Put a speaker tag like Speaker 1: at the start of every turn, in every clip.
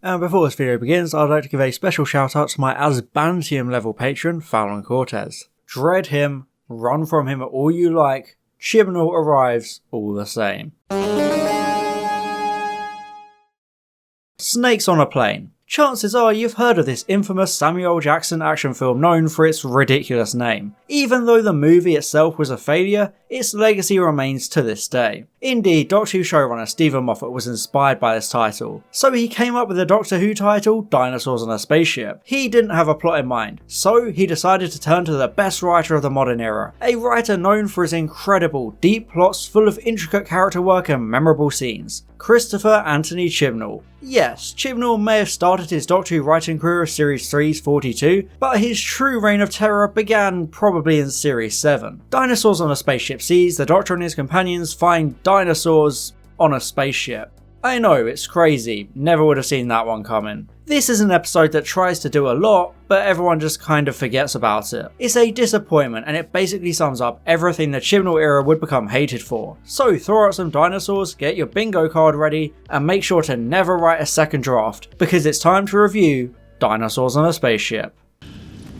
Speaker 1: And before this video begins, I'd like to give a special shout out to my Asbantium level patron, Fallon Cortez. Dread him, run from him all you like, Chibnall arrives all the same. Snakes on a Plane. Chances are you've heard of this infamous Samuel Jackson action film known for its ridiculous name. Even though the movie itself was a failure, its legacy remains to this day. Indeed, Doctor Who showrunner Stephen Moffat was inspired by this title, so he came up with the Doctor Who title, Dinosaurs on a Spaceship. He didn't have a plot in mind, so he decided to turn to the best writer of the modern era, a writer known for his incredible, deep plots full of intricate character work and memorable scenes, Christopher Anthony Chibnall. Yes, Chibnall may have started his Doctor Who writing career of Series 3's 42, but his true reign of terror began probably in Series 7. Dinosaurs on a Spaceship sees the Doctor and his companions find dinosaurs on a spaceship. I know, it's crazy, never would have seen that one coming. This is an episode that tries to do a lot, but everyone just kind of forgets about it. It's a disappointment, and it basically sums up everything the Chibnall era would become hated for. So throw out some dinosaurs, get your bingo card ready, and make sure to never write a second draft, because it's time to review Dinosaurs on a Spaceship.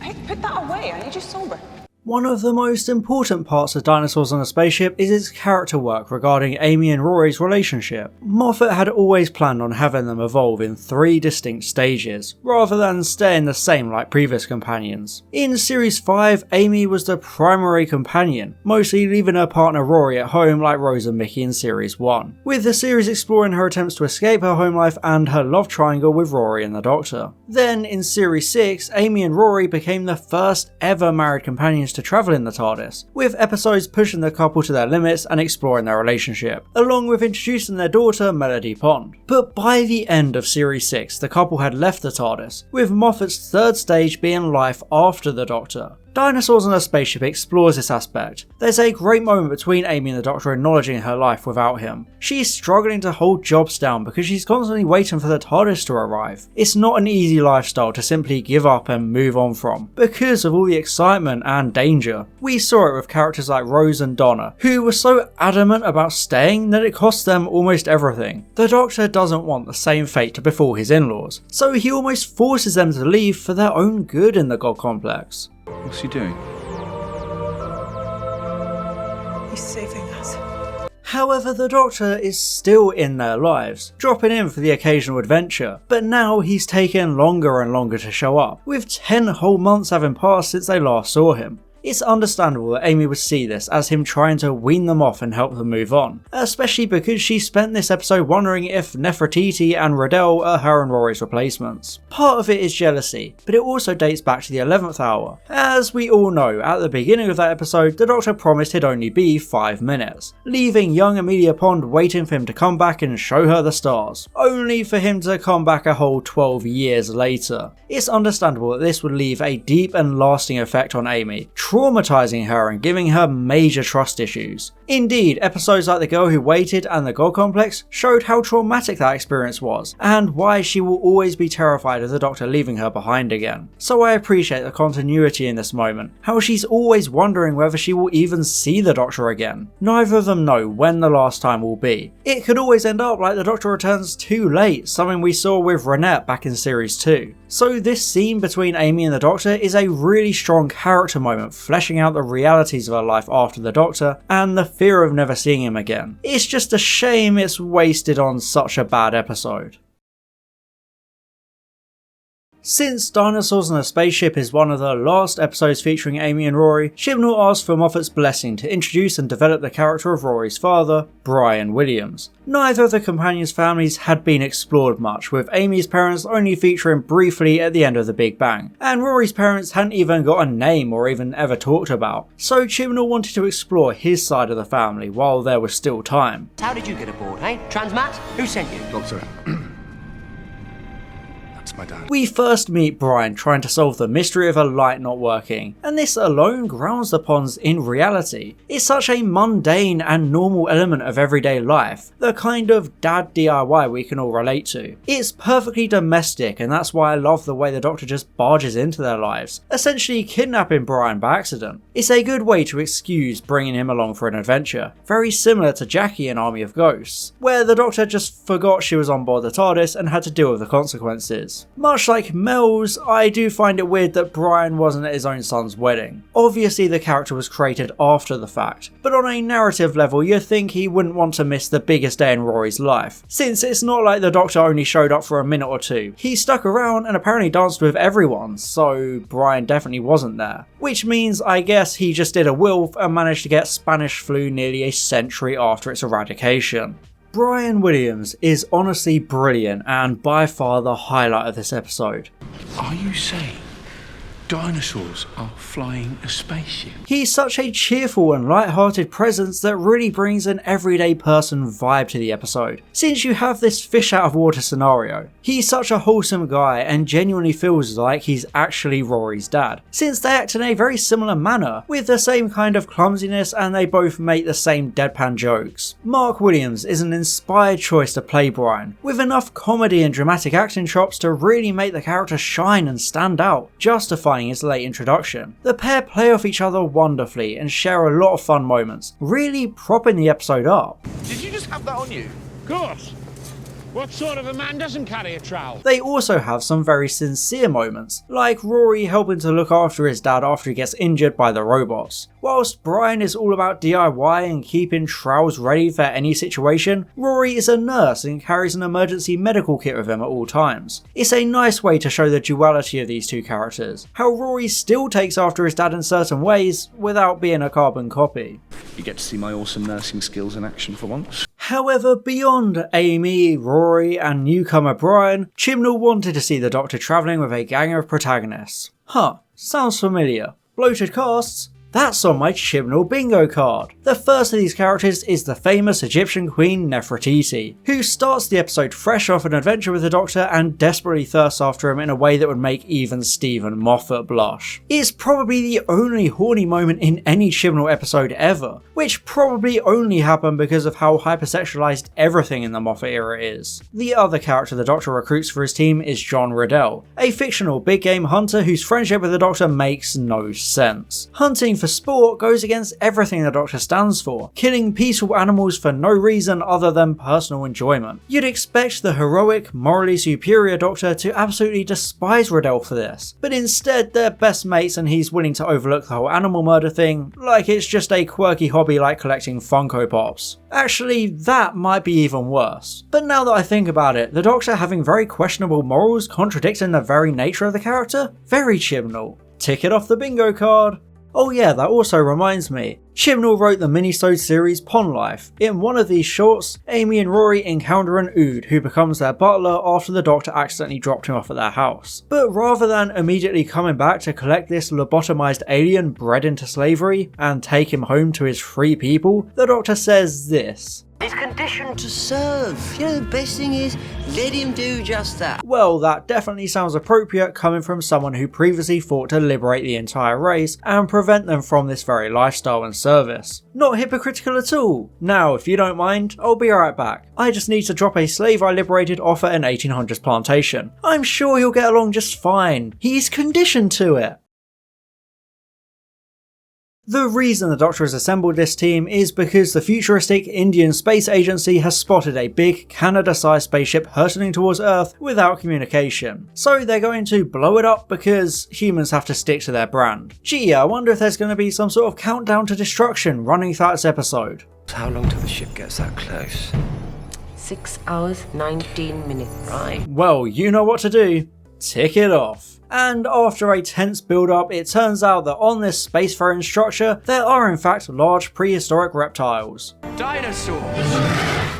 Speaker 2: Hey, put that away, I need you sober.
Speaker 1: One of the most important parts of Dinosaurs on a Spaceship is its character work regarding Amy and Rory's relationship. Moffat had always planned on having them evolve in 3 distinct stages, rather than staying the same like previous companions. In Series 5, Amy was the primary companion, mostly leaving her partner Rory at home like Rose and Mickey in Series 1, with the series exploring her attempts to escape her home life and her love triangle with Rory and the Doctor. Then in Series 6, Amy and Rory became the first ever married companions to travel in the TARDIS, with episodes pushing the couple to their limits and exploring their relationship, along with introducing their daughter Melody Pond. But by the end of Series 6, the couple had left the TARDIS, with Moffat's third stage being life after the Doctor. Dinosaurs on a Spaceship explores this aspect. There's a great moment between Amy and the Doctor acknowledging her life without him. She's struggling to hold jobs down because she's constantly waiting for the TARDIS to arrive. It's not an easy lifestyle to simply give up and move on from, because of all the excitement and danger. We saw it with characters like Rose and Donna, who were so adamant about staying that it cost them almost everything. The Doctor doesn't want the same fate to befall his in-laws, so he almost forces them to leave for their own good in the God Complex.
Speaker 3: What's he doing?
Speaker 2: He's saving us.
Speaker 1: However, the Doctor is still in their lives, dropping in for the occasional adventure, but now he's taken longer and longer to show up, with 10 whole months having passed since they last saw him. It's understandable that Amy would see this as him trying to wean them off and help them move on, especially because she spent this episode wondering if Nefertiti and Riddell are her and Rory's replacements. Part of it is jealousy, but it also dates back to the 11th hour. As we all know, at the beginning of that episode, the Doctor promised he'd only be 5 minutes, leaving young Amelia Pond waiting for him to come back and show her the stars, only for him to come back a whole 12 years later. It's understandable that this would leave a deep and lasting effect on Amy, traumatizing her and giving her major trust issues. Indeed, episodes like The Girl Who Waited and The God Complex showed how traumatic that experience was, and why she will always be terrified of the Doctor leaving her behind again. So I appreciate the continuity in this moment, how she's always wondering whether she will even see the Doctor again. Neither of them know when the last time will be. It could always end up like the Doctor returns too late, something we saw with Renette back in Series 2. So this scene between Amy and the Doctor is a really strong character moment, fleshing out the realities of her life after the Doctor and the fear of never seeing him again. It's just a shame it's wasted on such a bad episode. Since Dinosaurs on a Spaceship is one of the last episodes featuring Amy and Rory, Chibnall asked for Moffat's blessing to introduce and develop the character of Rory's father, Brian Williams. Neither of the companions' families had been explored much, with Amy's parents only featuring briefly at the end of the Big Bang, and Rory's parents hadn't even got a name or even ever talked about, so Chibnall wanted to explore his side of the family while there was still time.
Speaker 4: How did you get aboard, hey? Transmat? Who sent you?
Speaker 3: Doctor. That's my dad.
Speaker 1: We first meet Brian trying to solve the mystery of a light not working, and this alone grounds the ponds in reality. It's such a mundane and normal element of everyday life, the kind of dad DIY we can all relate to. It's perfectly domestic, and that's why I love the way the Doctor just barges into their lives, essentially kidnapping Brian by accident. It's a good way to excuse bringing him along for an adventure, very similar to Jackie in Army of Ghosts, where the Doctor just forgot she was on board the TARDIS and had to deal with the consequences. Much like Mel's, I do find it weird that Brian wasn't at his own son's wedding. Obviously the character was created after the fact, but on a narrative level you'd think he wouldn't want to miss the biggest day in Rory's life, since it's not like the Doctor only showed up for a minute or two. He stuck around and apparently danced with everyone, so Brian definitely wasn't there. Which means I guess he just did a will and managed to get Spanish flu nearly a century after its eradication. Brian Williams is honestly brilliant and by far the highlight of this episode.
Speaker 3: Are you saying dinosaurs are flying a spaceship?
Speaker 1: He's such a cheerful and light-hearted presence that really brings an everyday person vibe to the episode, since you have this fish out of water scenario. He's such a wholesome guy and genuinely feels like he's actually Rory's dad, since they act in a very similar manner, with the same kind of clumsiness and they both make the same deadpan jokes. Mark Williams is an inspired choice to play Brian, with enough comedy and dramatic acting chops to really make the character shine and stand out, justifying his late introduction. The pair play off each other wonderfully and share a lot of fun moments, really propping the episode up.
Speaker 4: Did you just have that on you?
Speaker 5: Of course. What sort of a man doesn't carry a trowel?
Speaker 1: They also have some very sincere moments, like Rory helping to look after his dad after he gets injured by the robots. Whilst Brian is all about DIY and keeping trowels ready for any situation, Rory is a nurse and carries an emergency medical kit with him at all times. It's a nice way to show the duality of these two characters, how Rory still takes after his dad in certain ways without being a carbon copy.
Speaker 4: You get to see my awesome nursing skills in action for once.
Speaker 1: However, beyond Amy, Rory and newcomer Brian, Chibnall wanted to see the Doctor travelling with a gang of protagonists. Huh, sounds familiar. Bloated casts? That's on my Chibnall bingo card. The first of these characters is the famous Egyptian queen Nefertiti, who starts the episode fresh off an adventure with the Doctor and desperately thirsts after him in a way that would make even Stephen Moffat blush. It's probably the only horny moment in any Chibnall episode ever, which probably only happened because of how hypersexualized everything in the Moffat era is. The other character the Doctor recruits for his team is John Riddell, a fictional big game hunter whose friendship with the Doctor makes no sense. Hunting for sport goes against everything the Doctor stands for, killing peaceful animals for no reason other than personal enjoyment. You'd expect the heroic, morally superior Doctor to absolutely despise Riddell for this, but instead they're best mates and he's willing to overlook the whole animal murder thing like it's just a quirky hobby like collecting Funko Pops. Actually, that might be even worse. But now that I think about it, the Doctor having very questionable morals contradicting the very nature of the character? Very Chibnall. Tick it off the bingo card. Oh yeah, that also reminds me, Chibnall wrote the minisode series Pond Life. In one of these shorts, Amy and Rory encounter an Ood who becomes their butler after the Doctor accidentally dropped him off at their house. But rather than immediately coming back to collect this lobotomized alien bred into slavery and take him home to his free people, the Doctor says this.
Speaker 6: He's conditioned to serve. You know, the best thing is, let him do just that.
Speaker 1: Well, that definitely sounds appropriate coming from someone who previously fought to liberate the entire race and prevent them from this very lifestyle and service. Not hypocritical at all. Now, if you don't mind, I'll be right back. I just need to drop a slave I liberated off at an 1800s plantation. I'm sure he'll get along just fine. He's conditioned to it. The reason the Doctor has assembled this team is because the futuristic Indian Space Agency has spotted a big Canada-sized spaceship hurtling towards Earth without communication. So they're going to blow it up because humans have to stick to their brand. Gee, I wonder if there's going to be some sort of countdown to destruction running throughout this episode.
Speaker 6: How long till the ship gets that close?
Speaker 7: 6 hours, 19 minutes.
Speaker 6: Right.
Speaker 1: Well, you know what to do. Tick it off. And after a tense build-up, it turns out that on this spacefaring structure, there are in fact large prehistoric reptiles.
Speaker 4: Dinosaurs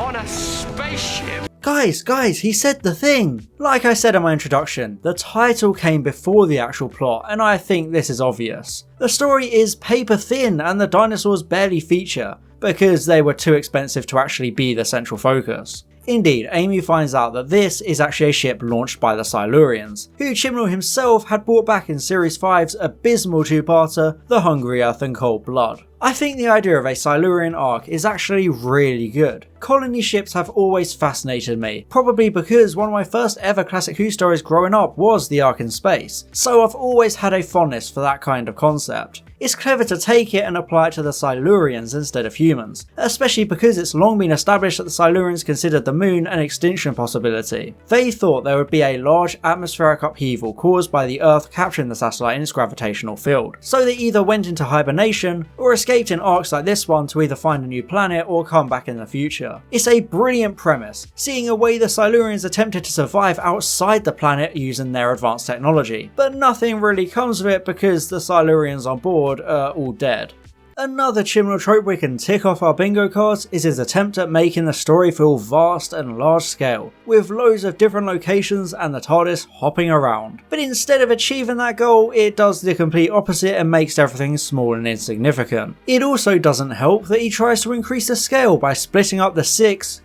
Speaker 4: on a spaceship.
Speaker 1: Guys, he said the thing! Like I said in my introduction, the title came before the actual plot, and I think this is obvious. The story is paper thin and the dinosaurs barely feature, because they were too expensive to actually be the central focus. Indeed, Amy finds out that this is actually a ship launched by the Silurians, who Chibnall himself had brought back in Series 5's abysmal two-parter, The Hungry Earth and Cold Blood. I think the idea of a Silurian arc is actually really good. Colony ships have always fascinated me, probably because one of my first ever Classic Who stories growing up was The Ark in Space, so I've always had a fondness for that kind of concept. It's clever to take it and apply it to the Silurians instead of humans, especially because it's long been established that the Silurians considered the moon an extinction possibility. They thought there would be a large atmospheric upheaval caused by the Earth capturing the satellite in its gravitational field, so they either went into hibernation or escaped in arcs like this one to either find a new planet or come back in the future. It's a brilliant premise, seeing a way the Silurians attempted to survive outside the planet using their advanced technology, but nothing really comes of it because the Silurians on board are all dead. Another Chibnall trope we can tick off our bingo cards is his attempt at making the story feel vast and large scale, with loads of different locations and the TARDIS hopping around. But instead of achieving that goal, it does the complete opposite and makes everything small and insignificant. It also doesn't help that he tries to increase the scale by splitting up the six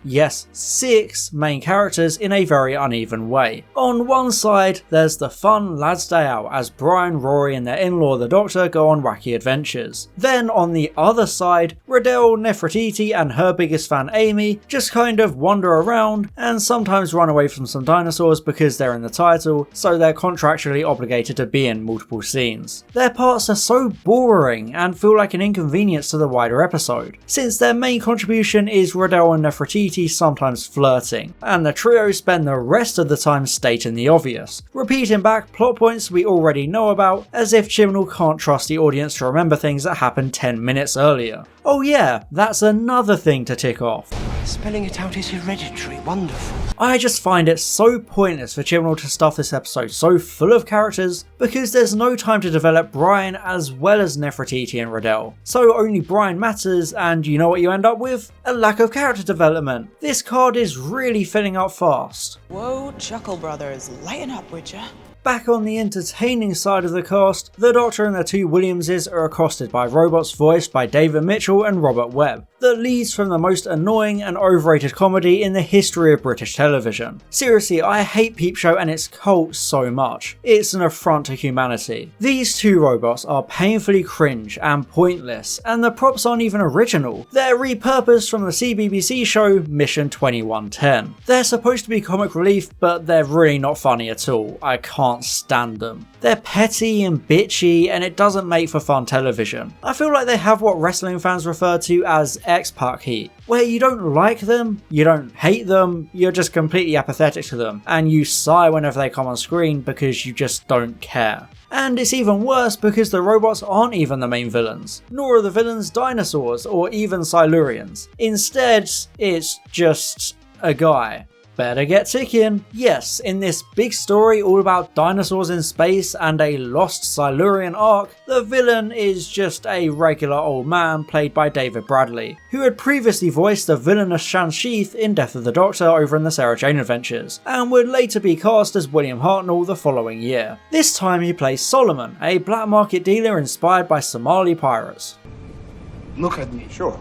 Speaker 1: main characters in a very uneven way. On one side, there's the fun Lads Day Out as Brian, Rory and their in-law the Doctor go on wacky adventures. Then on the other side, Riddell, Nefertiti and her biggest fan Amy just kind of wander around and sometimes run away from some dinosaurs because they're in the title, so they're contractually obligated to be in multiple scenes. Their parts are so boring and feel like an inconvenience to the wider episode, since their main contribution is Riddell and Nefertiti sometimes flirting, and the trio spend the rest of the time stating the obvious, repeating back plot points we already know about, as if Chibnall can't trust the audience to remember things that happened 10 minutes earlier. Oh yeah, that's another thing to tick off.
Speaker 6: Spelling it out is hereditary. Wonderful.
Speaker 1: I just find it so pointless for Chibnall to stuff this episode so full of characters because there's no time to develop Brian as well as Nefertiti and Riddell. So only Brian matters, and you know what you end up with? A lack of character development. This card is really filling up fast.
Speaker 2: Whoa, Chuckle Brothers, lighten up, would ya?
Speaker 1: Back on the entertaining side of the cast, the Doctor and the two Williamses are accosted by robots voiced by David Mitchell and Robert Webb, that leads from the most annoying and overrated comedy in the history of British television. Seriously, I hate Peep Show and its cult so much. It's an affront to humanity. These two robots are painfully cringe and pointless, and the props aren't even original. They're repurposed from the CBBC show Mission 2110. They're supposed to be comic relief, but they're really not funny at all. I can't stand them. They're petty and bitchy, and it doesn't make for fun television. I feel like they have what wrestling fans refer to as X-Pac heat, where you don't like them, you don't hate them, you're just completely apathetic to them, and you sigh whenever they come on screen because you just don't care. And it's even worse because the robots aren't even the main villains, nor are the villains dinosaurs or even Silurians. Instead, it's just a guy. Better get ticking. Yes, in this big story all about dinosaurs in space and a lost Silurian ark, the villain is just a regular old man played by David Bradley, who had previously voiced the villainous Shan Sheath in Death of the Doctor over in the Sarah Jane Adventures, and would later be cast as William Hartnell the following year. This time he plays Solomon, a black market dealer inspired by Somali pirates.
Speaker 8: Look at me. Sure.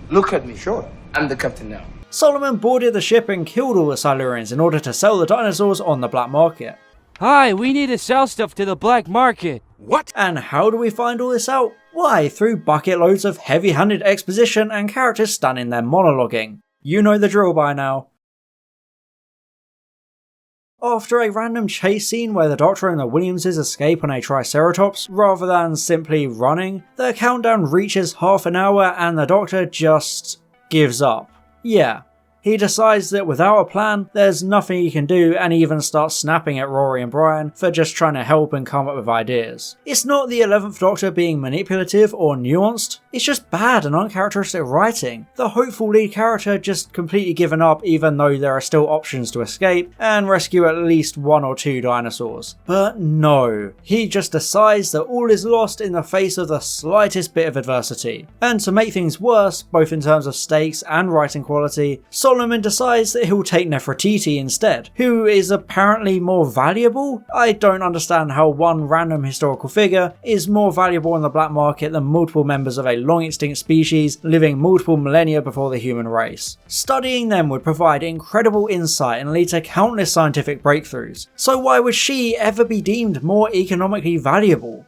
Speaker 8: Look at me. Sure. I'm the captain now.
Speaker 1: Solomon boarded the ship and killed all the Silurians in order to sell the dinosaurs on the black market.
Speaker 9: Hi, we need to sell stuff to the black market.
Speaker 1: What? And how do we find all this out? Why, through bucket loads of heavy-handed exposition and characters standing there monologuing. You know the drill by now. After a random chase scene where the Doctor and the Williamses escape on a Triceratops rather than simply running, the countdown reaches half an hour and the Doctor just gives up. Yeah, he decides that without a plan, there's nothing he can do, and he even starts snapping at Rory and Brian for just trying to help and come up with ideas. It's not the 11th Doctor being manipulative or nuanced, it's just bad and uncharacteristic writing. The hopeful lead character just completely given up even though there are still options to escape and rescue at least one or two dinosaurs. But no, he just decides that all is lost in the face of the slightest bit of adversity. And to make things worse, both in terms of stakes and writing quality, Solomon Solomon decides that he'll take Nefertiti instead, who is apparently more valuable? I don't understand how one random historical figure is more valuable on the black market than multiple members of a long extinct species living multiple millennia before the human race. Studying them would provide incredible insight and lead to countless scientific breakthroughs, so why would she ever be deemed more economically valuable?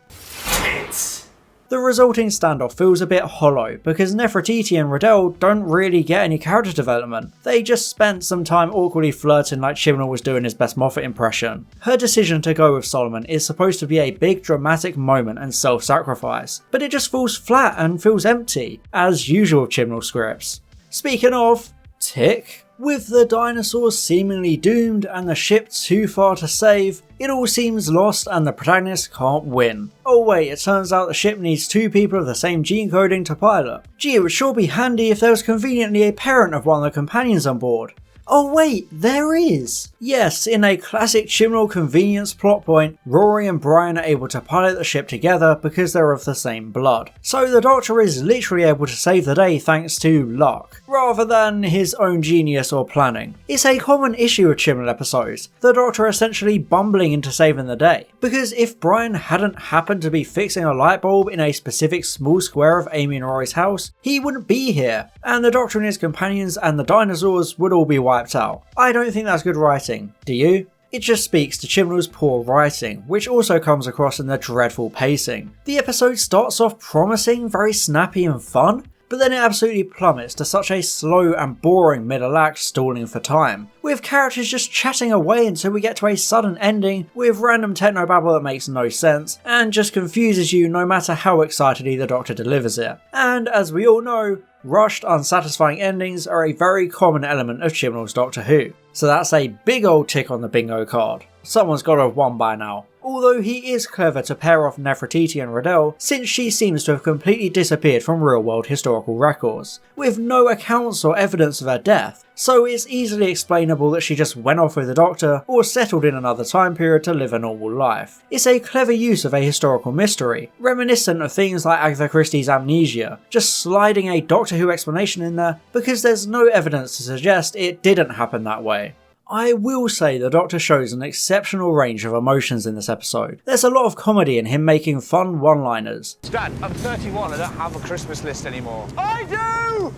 Speaker 1: The resulting standoff feels a bit hollow because Nefertiti and Riddell don't really get any character development. They just spent some time awkwardly flirting like Chibnall was doing his best Moffat impression. Her decision to go with Solomon is supposed to be a big dramatic moment and self-sacrifice, but it just falls flat and feels empty, as usual with Chibnall scripts. Speaking of, tick. With the dinosaurs seemingly doomed and the ship too far to save, it all seems lost and the protagonist can't win. Oh wait, it turns out the ship needs 2 people of the same gene coding to pilot. Gee, it would sure be handy if there was conveniently a parent of one of the companions on board. Oh wait, there is! Yes, in a classic Chibnall convenience plot point, Rory and Brian are able to pilot the ship together because they're of the same blood. So the Doctor is literally able to save the day thanks to luck, rather than his own genius or planning. It's a common issue with Chibnall episodes, the Doctor essentially bumbling into saving the day. Because if Brian hadn't happened to be fixing a light bulb in a specific small square of Amy and Rory's house, he wouldn't be here, and the Doctor and his companions and the dinosaurs would all be wiped out. I don't think that's good writing, do you? It just speaks to Chibnall's poor writing, which also comes across in the dreadful pacing. The episode starts off promising, very snappy and fun, but then it absolutely plummets to such a slow and boring middle act stalling for time, with characters just chatting away until we get to a sudden ending with random technobabble that makes no sense and just confuses you no matter how excitedly the Doctor delivers it. And as we all know, rushed, unsatisfying endings are a very common element of Chibnall's Doctor Who, so that's a big old tick on the bingo card. Someone's got to have won by now. Although he is clever to pair off Nefertiti and Riddell, since she seems to have completely disappeared from real-world historical records, with no accounts or evidence of her death, so it's easily explainable that she just went off with the Doctor or settled in another time period to live a normal life. It's a clever use of a historical mystery, reminiscent of things like Agatha Christie's Amnesia, just sliding a Doctor Who explanation in there because there's no evidence to suggest it didn't happen that way. I will say the Doctor shows an exceptional range of emotions in this episode. There's a lot of comedy in him making fun one-liners.
Speaker 4: Dad, I'm 31, I don't have a Christmas list anymore. I do!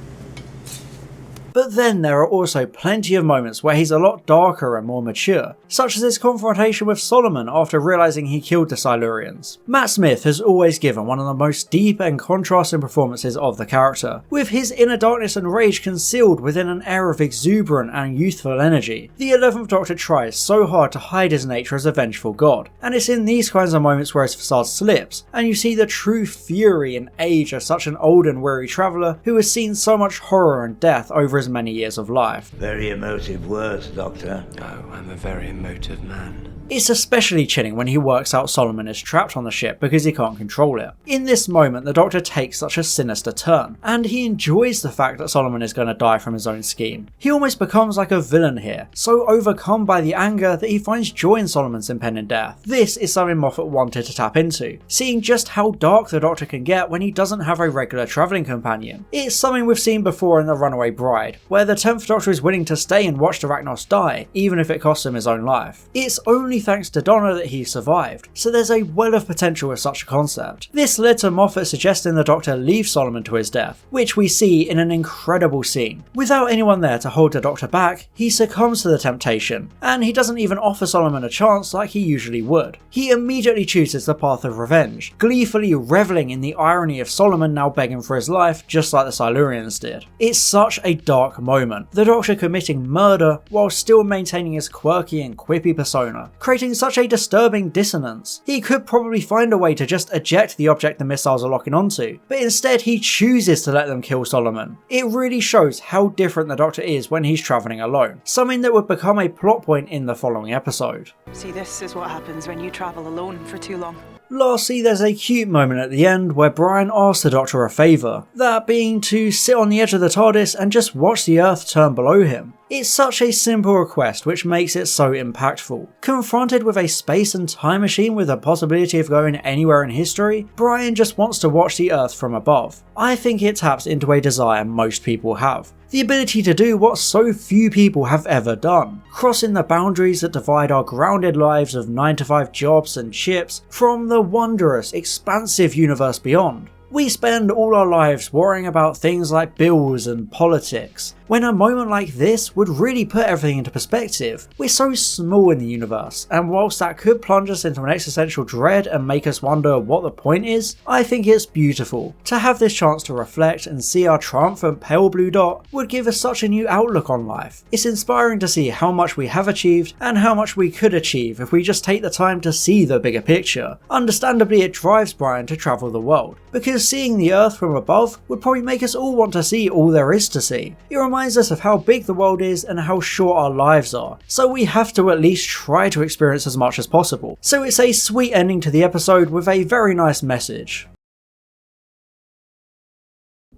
Speaker 1: But then there are also plenty of moments where he's a lot darker and more mature, such as his confrontation with Solomon after realising he killed the Silurians. Matt Smith has always given one of the most deep and contrasting performances of the character, with his inner darkness and rage concealed within an air of exuberant and youthful energy. The 11th Doctor tries so hard to hide his nature as a vengeful god, and it's in these kinds of moments where his facade slips, and you see the true fury and age of such an old and weary traveller who has seen so much horror and death over his many years of life.
Speaker 6: Very emotive words, Doctor.
Speaker 10: Oh, I'm a very emotive man.
Speaker 1: It's especially chilling when he works out Solomon is trapped on the ship because he can't control it. In this moment, the Doctor takes such a sinister turn, and he enjoys the fact that Solomon is going to die from his own scheme. He almost becomes like a villain here, so overcome by the anger that he finds joy in Solomon's impending death. This is something Moffat wanted to tap into, seeing just how dark the Doctor can get when he doesn't have a regular travelling companion. It's something we've seen before in The Runaway Bride, where the 10th Doctor is willing to stay and watch Arachnos die, even if it costs him his own life. It's only thanks to Donna that he survived, so there's a well of potential with such a concept. This led to Moffat suggesting the Doctor leave Solomon to his death, which we see in an incredible scene. Without anyone there to hold the Doctor back, he succumbs to the temptation, and he doesn't even offer Solomon a chance like he usually would. He immediately chooses the path of revenge, gleefully reveling in the irony of Solomon now begging for his life, just like the Silurians did. It's such a dark moment, the Doctor committing murder while still maintaining his quirky and quippy persona, creating such a disturbing dissonance. He could probably find a way to just eject the object the missiles are locking onto, but instead he chooses to let them kill Solomon. It really shows how different the Doctor is when he's travelling alone, something that would become a plot point in the following episode.
Speaker 11: See, this is what happens when you travel alone for too long.
Speaker 1: Lastly, there's a cute moment at the end where Brian asks the Doctor a favour, that being to sit on the edge of the TARDIS and just watch the Earth turn below him. It's such a simple request which makes it so impactful. Confronted with a space and time machine with the possibility of going anywhere in history, Brian just wants to watch the Earth from above. I think it taps into a desire most people have. The ability to do what so few people have ever done, crossing the boundaries that divide our grounded lives of 9-to-5 jobs and ships from the wondrous, expansive universe beyond. We spend all our lives worrying about things like bills and politics, when a moment like this would really put everything into perspective. We're so small in the universe, and whilst that could plunge us into an existential dread and make us wonder what the point is, I think it's beautiful. To have this chance to reflect and see our triumphant pale blue dot would give us such a new outlook on life. It's inspiring to see how much we have achieved and how much we could achieve if we just take the time to see the bigger picture. Understandably, it drives Brian to travel the world, because seeing the Earth from above would probably make us all want to see all there is to see. It reminds us of how big the world is and how short our lives are, so we have to at least try to experience as much as possible. So it's a sweet ending to the episode with a very nice message.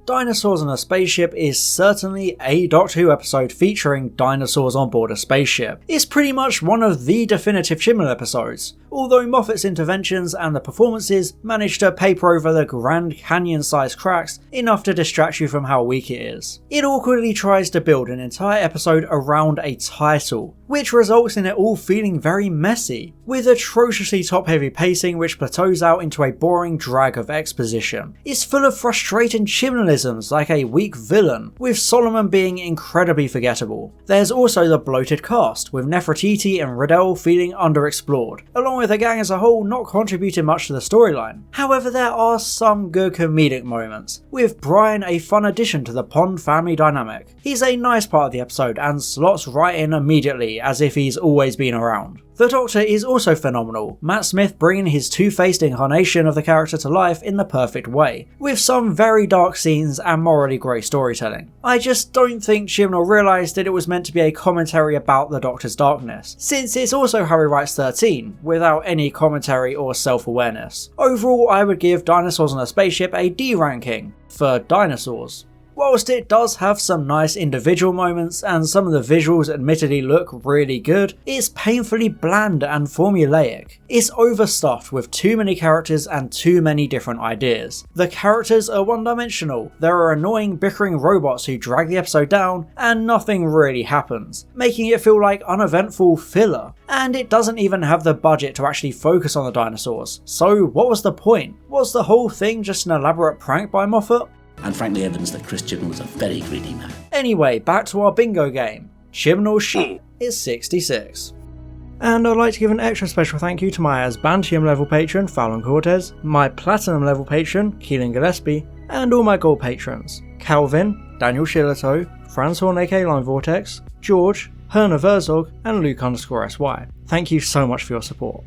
Speaker 1: Dinosaurs on a Spaceship is certainly a Doctor Who episode featuring dinosaurs on board a spaceship. It's pretty much one of the definitive Chibnall episodes, although Moffat's interventions and the performances manage to paper over the Grand Canyon-sized cracks enough to distract you from how weak it is. It awkwardly tries to build an entire episode around a title, which results in it all feeling very messy, with atrociously top-heavy pacing which plateaus out into a boring drag of exposition. It's full of frustrating Chibnallisms like a weak villain, with Solomon being incredibly forgettable. There's also the bloated cast, with Nefertiti and Riddell feeling underexplored, along with the gang as a whole not contributing much to the storyline. However, there are some good comedic moments, with Brian a fun addition to the Pond family dynamic. He's a nice part of the episode and slots right in immediately as if he's always been around. The Doctor is also phenomenal, Matt Smith bringing his two-faced incarnation of the character to life in the perfect way, with some very dark scenes and morally grey storytelling. I just don't think Chibnall realised that it was meant to be a commentary about the Doctor's darkness, since it's also how he writes 13, without any commentary or self-awareness. Overall, I would give Dinosaurs on a Spaceship a D ranking, for dinosaurs. Whilst it does have some nice individual moments and some of the visuals admittedly look really good, it's painfully bland and formulaic. It's overstuffed with too many characters and too many different ideas. The characters are one-dimensional, there are annoying bickering robots who drag the episode down, and nothing really happens, making it feel like uneventful filler. And it doesn't even have the budget to actually focus on the dinosaurs, so what was the point? Was the whole thing just an elaborate prank by Moffat?
Speaker 12: And frankly evidence that Chris Chibnall was a very greedy man.
Speaker 1: Anyway, back to our bingo game. Chibnall's shit is 66. And I'd like to give an extra special thank you to my Asbantium level patron Fallon Cortez, my Platinum level patron Keelan Gillespie, and all my gold patrons Calvin, Daniel Shillito, Franz Horn aka Line Vortex, George, Herna Verzog, and Luke_SY. Thank you so much for your support.